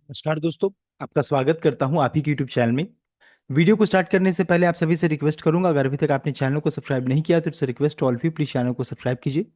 नमस्कार दोस्तों। आपका स्वागत करता हूं आप ही के यूट्यूब चैनल में। वीडियो को स्टार्ट करने से पहले आप सभी से रिक्वेस्ट करूंगा, अगर अभी तक आपने चैनल को सब्सक्राइब नहीं किया तो इट्स रिक्वेस्ट ऑल भी प्लीज चैनल को सब्सक्राइब कीजिए।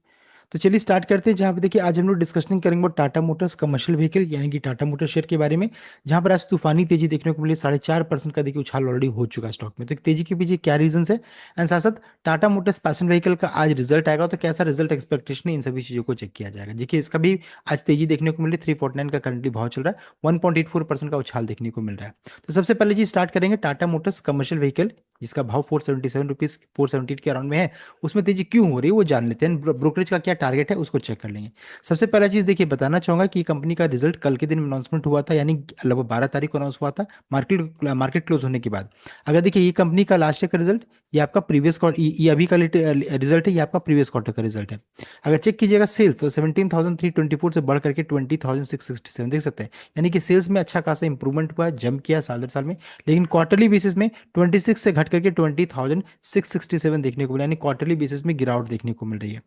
तो चलिए स्टार्ट करते हैं। जहां पे देखिए आज हम लोग डिस्कशन करेंगे टाटा मोटर्स कमर्शियल व्हीकल यानी कि टाटा मोटर शेयर के बारे में, जहां पर आज तूफानी तेजी देखने को मिली। 4.5% का देखिए उछाल ऑलरेडी हो चुका है स्टॉक में। तो एक तेजी के पीछे क्या रीजन है, एंड साथ साथ टाटा मोटर्स पैसेंजर व्हीकल का आज रिजल्ट आएगा तो कैसा रिजल्ट एक्सपेक्टेशन है, इन सभी चीजों को चेक किया जाएगा। देखिए इसका भी आज तेजी देखने को मिली। 349 का करंटली भाव चल रहा है। 1.84% का उछाल देखने को मिल रहा है। तो सबसे पहले जी स्टार्ट करेंगे टाटा मोटर्स कमर्शियल व्हीकल, जिसका भाव 477 रुपीज 478 के अराउंड में है। उसमें तेजी क्यों हो रही है वो जान लेते हैं। ब्रोकरेज का क्या टारगेट है उसको चेक कर लेंगे। सबसे पहला चीज देखिए बताना चाहूंगा कि कंपनी का रिजल्ट कल के दिन अनाउंसमेंट हुआ था, यानी लगभग 12 तारीख को अनाउंस हुआ था, मार्केट क्लोज होने के बाद। अगर देखिए ये कंपनी का लास्ट ईयर का रिजल्ट, ये आपका प्रीवियस क्वार्टर, ये अभी का रिजल्ट है, ये आपका प्रीवियस क्वार्टर का रिजल्ट है। अगर चेक कीजिएगा सेल्स तो 17,324 से बढ़ करके 20,667 देख सकते हैं। यानी कि सेल्स में अच्छा खासा इंप्रूवमेंट हुआ है, जंप किया साल दर साल में। लेकिन क्वार्टरली बेसिस में 26 से घट करके 20,667 देखने को मिला, यानी क्वार्टरली बेसिस में गिरावट देखने को मिल रही है।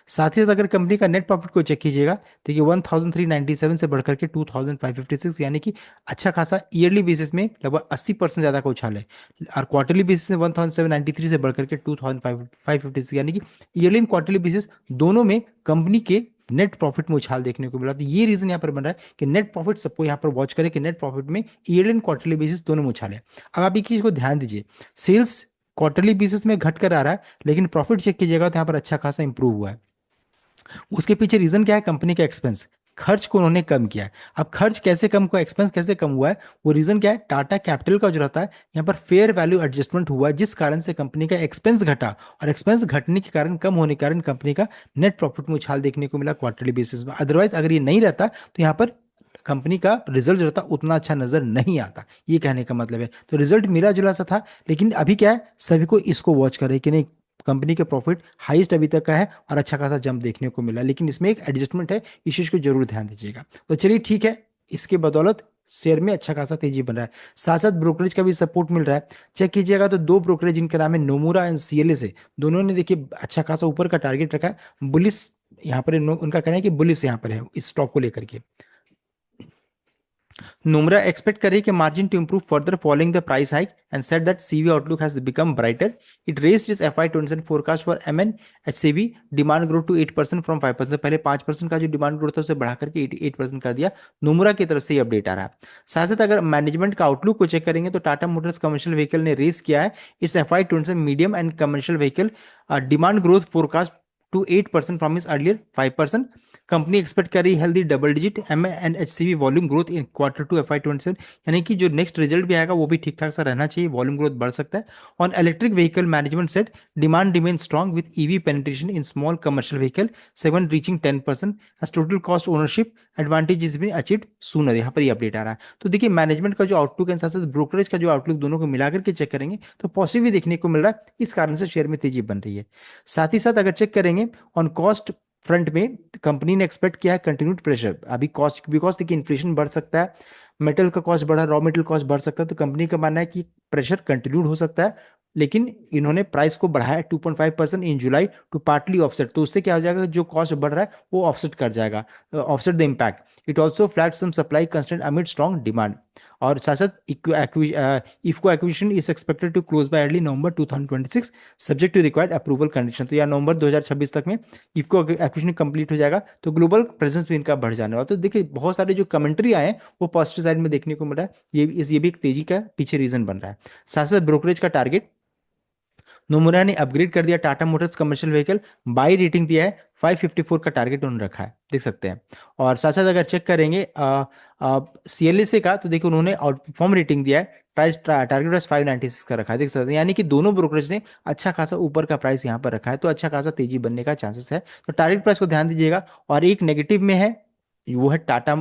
साथ ही साथ अगर कंपनी का नेट प्रॉफिट को चेक कीजिएगा, देखिए 1397 से बढ़कर के 2556, यानी कि अच्छा खासा ईयरली बेसिस में लगभग 80% ज्यादा का उछाल है। और क्वार्टरली बेसिस में 1793 से बढ़कर के 2556, यानी कि ईयरली एंड क्वार्टरली बेसिस दोनों में कंपनी के नेट प्रॉफिट में उछाल देखने को मिला। तो ये रीजन यहाँ पर बन रहा है कि नेट प्रॉफिट सबको यहाँ पर वॉच करें कि नेट प्रॉफिट में ईयरली एंड क्वार्टरली बेसिस दोनों में उछाल है। अब आप एक चीज को ध्यान दीजिए, सेल्स क्वार्टरली बेसिस में घट कर आ रहा है, लेकिन प्रॉफिट चेक कीजिएगा तो यहाँ पर अच्छा खासा इंप्रूव हुआ है। उसके पीछे रीजन क्या है, कंपनी का एक्सपेंस, खर्च को उन्होंने कम किया है। अब खर्च कैसे कम हुआ, एक्सपेंस कैसे कम हुआ है, वो रीजन क्या है, टाटा कैपिटल का जो रहता है यहाँ पर फेयर वैल्यू एडजस्टमेंट हुआ है, जिस कारण से कंपनी का एक्सपेंस घटा। और एक्सपेंस घटने के कारण, कम होने के कारण कंपनी का नेट प्रॉफिट में उछाल देखने को मिला क्वार्टरली बेसिस में। अदरवाइज अगर ये नहीं रहता तो यहाँ पर कंपनी का रिजल्ट जो रहता उतना अच्छा नजर नहीं आता, ये कहने का मतलब है। तो रिजल्ट मिला जुला सा था, लेकिन अभी क्या है, सभी को इसको वॉच करे कि नहीं, कंपनी के प्रॉफिट हाईएस्ट अभी तक का है और अच्छा खासा जंप देखने को मिला, लेकिन इसमें एक एडजस्टमेंट है, इस चीज को जरूर ध्यान दीजिएगा। तो चलिए ठीक है, इसके बदौलत शेयर में अच्छा खासा तेजी बन रहा है। साथ साथ ब्रोकरेज का भी सपोर्ट मिल रहा है। चेक कीजिएगा तो दो ब्रोकरेज जिनका नाम है नोमुरा एंड सीएलए से, दोनों ने देखिए अच्छा खासा ऊपर का टारगेट रखा है। बुलिस यहाँ पर उनका कहना है कि बुलिस यहाँ पर है इस स्टॉक को लेकर के। Nomura expect करे कि margin to improve further following the price hike and said that CV outlook has become brighter. It raised its FY27 forecast for MNHCV demand growth to 8% from 5%। पहले 5% का जो डिमांड ग्रोथ था उसे बढ़ा करके 8% कर दिया। नोमुरा की तरफ से ये अपडेट आ रहा है। साथ साथ अगर मैनेजमेंट का आउटलुक को चेक करेंगे तो टाटा मोटर्स कमर्शियल व्हीकल ने रेस किया है its FY27 medium and commercial vehicle demand growth forecast to 8% from its earlier 5%। Company expect कर रही है healthy double digit MNHCV volume growth in Q2 FY27, यानी कि जो नेक्स्ट रिजल्ट भी आएगा वो भी ठीक ठाक सा रहना चाहिए, वॉल्यूम ग्रोथ बढ़ सकता है। On electric vehicle management said demand remain strong with EV penetration in small commercial vehicle segment reaching 10% as total cost ownership advantage is been achieved sooner. यहाँ पर ये अपडेट आ रहा है। तो देखिए मैनेजमेंट का जो आउटलुक है, साथ साथ ब्रोकरेज का जो आउटलुक, दोनों को मिलाकर के चेक करेंगे तो पॉजिटिव भी देखने को मिल रहा है। इस कारण से शेयर में तेजी बन रही है। साथ ही साथ अगर चेक करेंगे ऑन कॉस्ट फ्रंट में, कंपनी ने एक्सपेक्ट किया है कंटिन्यूड प्रेशर अभी कॉस्ट, बिकॉज देखिए इन्फ्लेशन बढ़ सकता है, मेटल का कॉस्ट बढ़ा, रॉ मेटल कॉस्ट बढ़ सकता है। तो कंपनी का मानना है कि प्रेशर कंटिन्यूड हो सकता है, लेकिन इन्होंने प्राइस को बढ़ाया 2.5% इन जुलाई टू पार्टली ऑफसेट। तो उससे क्या हो जाएगा, जो कॉस्ट बढ़ रहा है वो ऑफसेट कर जाएगा, offset the impact. It also flagged some supply constraint amid strong demand. और साथ साथ Iveco acquisition is expected to close by early November 2026 subject to required approval condition. तो या नवंबर 2026 तक में इफको एक्विजिशन कंप्लीट हो जाएगा तो ग्लोबल प्रेजेंस भी इनका बढ़ जाने वाला। तो देखिए बहुत सारे जो कमेंट्री आए हैं वो पॉजिटिव साइड में देखने को मिल रहा है। ये भी एक तेजी का पीछे रीजन बन रहा है। साथ साथ ब्रोकरेज का टारगेट, नोमुरा ने अपग्रेड कर दिया Tata motors commercial vehicle, by rating दिया है 554 का टारगेट उन्होंने रखा है, देख सकते हैं। और साथ साथ अगर चेक करेंगे CLSA का तो देखिए उन्होंने आउट परफॉर्म रेटिंग दिया है, प्राइस टारगेट प्राइस 596 का रखा है, देख सकते हैं। यानी कि दोनों ब्रोकरेज ने अच्छा खासा ऊपर का प्राइस यहाँ पर रखा है, तो अच्छा खासा तेजी बनने का चांसेस है। तो टारगेट प्राइस को ध्यान दीजिएगा। और एक नेगेटिव में है, वो है टाटा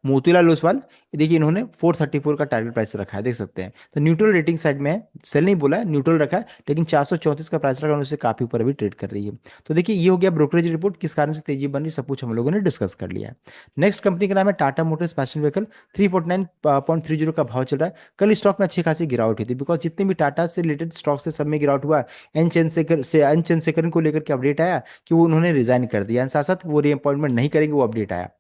मोतीलाल ओसवाल। देखिए इन्होंने 434 का टारगेट प्राइस रखा है, देख सकते हैं। तो न्यूट्रल रेटिंग साइड में है, सेल नहीं बोला है, न्यूट्रल रखा है, लेकिन 434 का प्राइस रखा है, उससे काफी ऊपर अभी ट्रेड कर रही है। तो देखिए ये हो गया ब्रोकरेज रिपोर्ट, किस कारण से तेजी बन रही सब कुछ हम लोगों ने डिस्कस कर लिया है। नेक्स्ट कंपनी का नाम है टाटा मोटर्स पैशन व्हीकल। 349.30 का भाव चल रहा है। कल स्टॉक में अच्छी खासी गिरावट हुई थी, बिकॉज जितने भी टाटा से रिलेटेड स्टॉक से सब में गिरावट हुआ। एन चंद्रशेखरन को लेकर के अपडेट आया कि वो उन्होंने रिजाइन कर दिया, साथ साथ वो रीअपॉइंटमेंट नहीं करेंगे, वो अपडेट आया।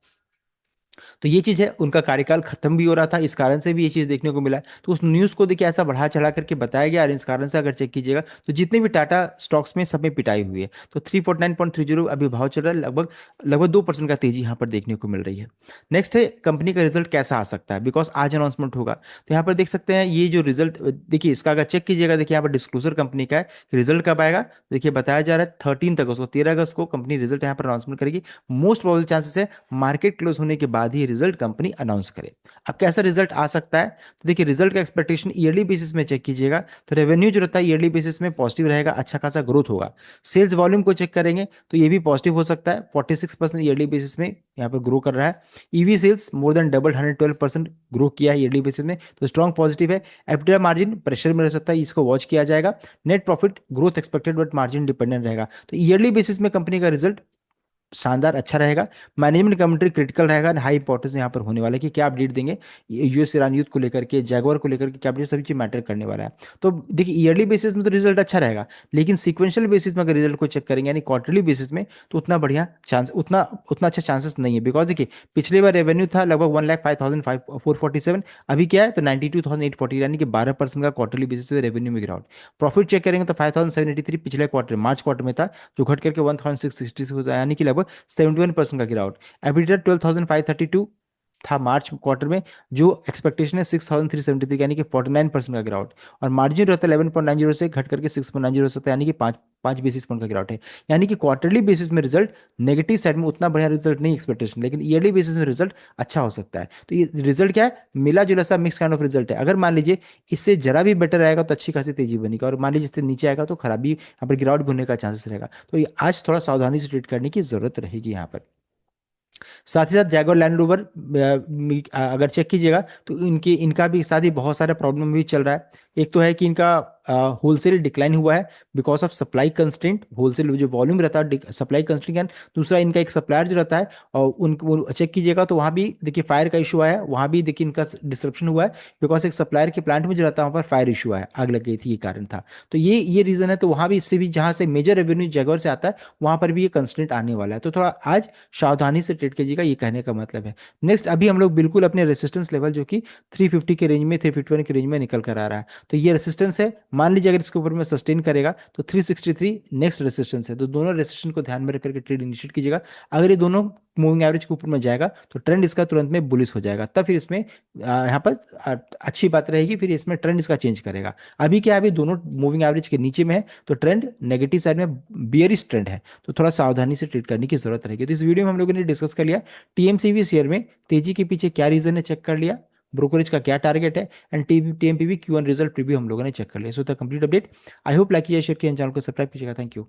तो ये चीज़ है, उनका कार्यकाल खत्म भी हो रहा था, इस कारण से भी ये चीज़ देखने को मिला है। तो उस न्यूज़ को देखिए ऐसा बढ़ा चढ़ा करके बताया गया, और इस कारण से अगर चेक कीजिएगा तो जितने भी टाटा स्टॉक्स में सब में पिटाई हुई है। तो 349.30 अभी भाव चल रहा है, लगभग लगभग 2% का तेजी यहाँ पर देखने को मिल रही है। नेक्स्ट है कंपनी का रिजल्ट कैसा आ सकता है, बिकॉज आज अनाउंसमेंट होगा। तो यहाँ पर देख सकते हैं ये जो रिजल्ट, देखिए इसका अगर चेक कीजिएगा, देखिए यहाँ पर डिस्क्लोजर कंपनी का है, रिजल्ट कब आएगा। देखिए बताया जा रहा है 13 अगस्त को, 13 अगस्त को कंपनी रिजल्ट यहाँ पर अनाउंसमेंट करेगी। मोस्ट प्रोबेबल चांसेस है मार्केट क्लोज होने के बाद ही रिजल्ट कंपनी अनाउंस करे। अब कैसा रिजल्ट आ सकता है, तो देखिए रिजल्ट का एक्सपेक्टेशन ईयरली बेसिस में चेक कीजिएगा, तो रेवेन्यू जो रहता है ईयरली बेसिस में पॉजिटिव रहेगा, अच्छा खासा ग्रोथ होगा। सेल्स वॉल्यूम को चेक करेंगे तो ये भी पॉजिटिव हो सकता है, 46% ईयरली बेसिस में यहाँ पर ग्रो कर रहा है। EV sales more than double, 112% grow किया है ईयरली बेसिस में, तो स्ट्रॉन्ग पॉजिटिव है। एफडीआई मार्जिन प्रेशर में रह सकता है, इसको वॉच किया जाएगा। Net profit growth expected but margin dependent रहेगा। तो ईयरली बेसिस में कंपनी का रिजल्ट शानदार अच्छा रहेगा। मैनेजमेंट कमेंट्री क्रिटिकल रहेगा, हाई इंपॉर्टेंस यहाँ पर होने वाला है कि क्या अपडेट देंगे यूएस ईरान युद्ध को लेकर के, जैगवार को लेकर के, क्या अपडेट, सभी चीज मैटर करने वाला है। तो देखिए ईयरली बेसिस में तो रिजल्ट अच्छा रहेगा, लेकिन सीक्वेंशियल बेसिस में अगर रिजल्ट को चेक करेंगे यानी क्वार्टरली बेसिस में, तो उतना बढ़िया चांस, उतना उतना अच्छा चांसेस नहीं है। बिकॉज देखिए पिछले बार रेवेन्यू था लगभग 1,05,447, अभी क्या है तो 92,840, यानी कि 12% का क्वार्टरली बेसिस पे रेवेन्यू में गिरावट। प्रॉफिट चेक करेंगे तो 5,783 पिछले क्वार्टर मार्च क्वार्टर में था, जो घट करके 1,660 होता है, यानी कि लगभग 71% का गिरावट। एबिटा 12,532 था मार्च क्वार्टर में, जो एक्सपेक्टेशन है 6,373, यानी कि 49% का गिरावट। और मार्जिन रहता है 11.90 से घट करके 6.90 हो सकता है, यानी कि 5 बेसिस पॉइंट का गिरावट है। यानी कि क्वार्टरली बेसिस में रिजल्ट नेगेटिव साइड में उतना बढ़िया रिजल्ट नहीं एक्सपेक्टेशन, लेकिन ईयरली बेसिस में रिजल्ट अच्छा हो सकता है। तो ये रिजल्ट क्या है, मिला जुला सा मिक्स काइंड ऑफ रिजल्ट है। अगर मान लीजिए इससे जरा भी बेटर आएगा तो अच्छी खासी तेजी बनेगी, और मान लीजिए इससे नीचे आएगा तो खराबी, यहाँ पर गिरावट भी होने का चांसेस रहेगा। तो ये आज थोड़ा सावधानी से ट्रीट करने की जरूरत रहेगी यहाँ पर। साथ ही साथ जैगुआर लैंड रोवर अगर चेक कीजिएगा तो इनकी इनका भी साथ ही बहुत सारा प्रॉब्लम भी चल रहा है। एक तो है कि इनका होलसेल डिक्लाइन हुआ है because of supply constraint, wholesale जो वॉल्यूम रहता है सप्लाई कंस्ट्रेंट। दूसरा इनका एक सप्लायर जो रहता है, और उनको चेक कीजिएगा तो वहाँ भी देखिए फायर का इशू आया है, वहाँ भी देखिए इनका डिसरप्शन हुआ है, बिकॉज एक सप्लायर के प्लांट में जो रहता है वहाँ पर फायर इशू आया, आग लग गई थी, ये कारण था। तो ये रीजन है। तो वहाँ भी इससे भी जहाँ से मेजर रेवेन्यू जैगुआर से आता है वहाँ पर भी ये कंस्ट्रेंट आने वाला है। तो थोड़ा आज सावधानी से ट्रेड कीजिएगा, ये कहने का मतलब है। नेक्स्ट अभी हम लोग बिल्कुल अपने रेसिस्टेंस लेवल जो कि 350 के रेंज में, 351 के रेंज में निकल कर आ रहा है। तो ये रेसिस्टेंस है, मान लीजिए अगर इसके ऊपर में सस्टेन करेगा तो 363 नेक्स्ट रेसिस्टेंस है। तो दोनों रेसिस्टेंस को ध्यान में रख करके ट्रेड इनिशिएट कीजिएगा। अगर ये दोनों मूविंग एवरेज के ऊपर में जाएगा तो ट्रेंड इसका तुरंत में बुलिश हो जाएगा, तब फिर इसमें यहाँ पर अच्छी बात रहेगी, फिर इसमें ट्रेंड इसका चेंज करेगा। अभी क्या है, अभी दोनों मूविंग एवरेज के नीचे में है, तो ट्रेंड नेगेटिव साइड में बियरिश ट्रेंड है, तो थोड़ा सावधानी से ट्रेड करने की जरूरत रहेगी। तो इस वीडियो में हम लोगों ने डिस्कस कर लिया टीएमसीवी शेयर में तेजी के पीछे क्या रीजन है, चेक कर लिया, ब्रोकरेज का क्या टारगेट है, एंड टीएमपीवी Q1 रिजल्ट प्रीव्यू हम लोगों ने चेक कर लिया। So the complete update. I hope like किया, शेयर किया, चैनल को सब्सक्राइब कीजिएगा। Thank you.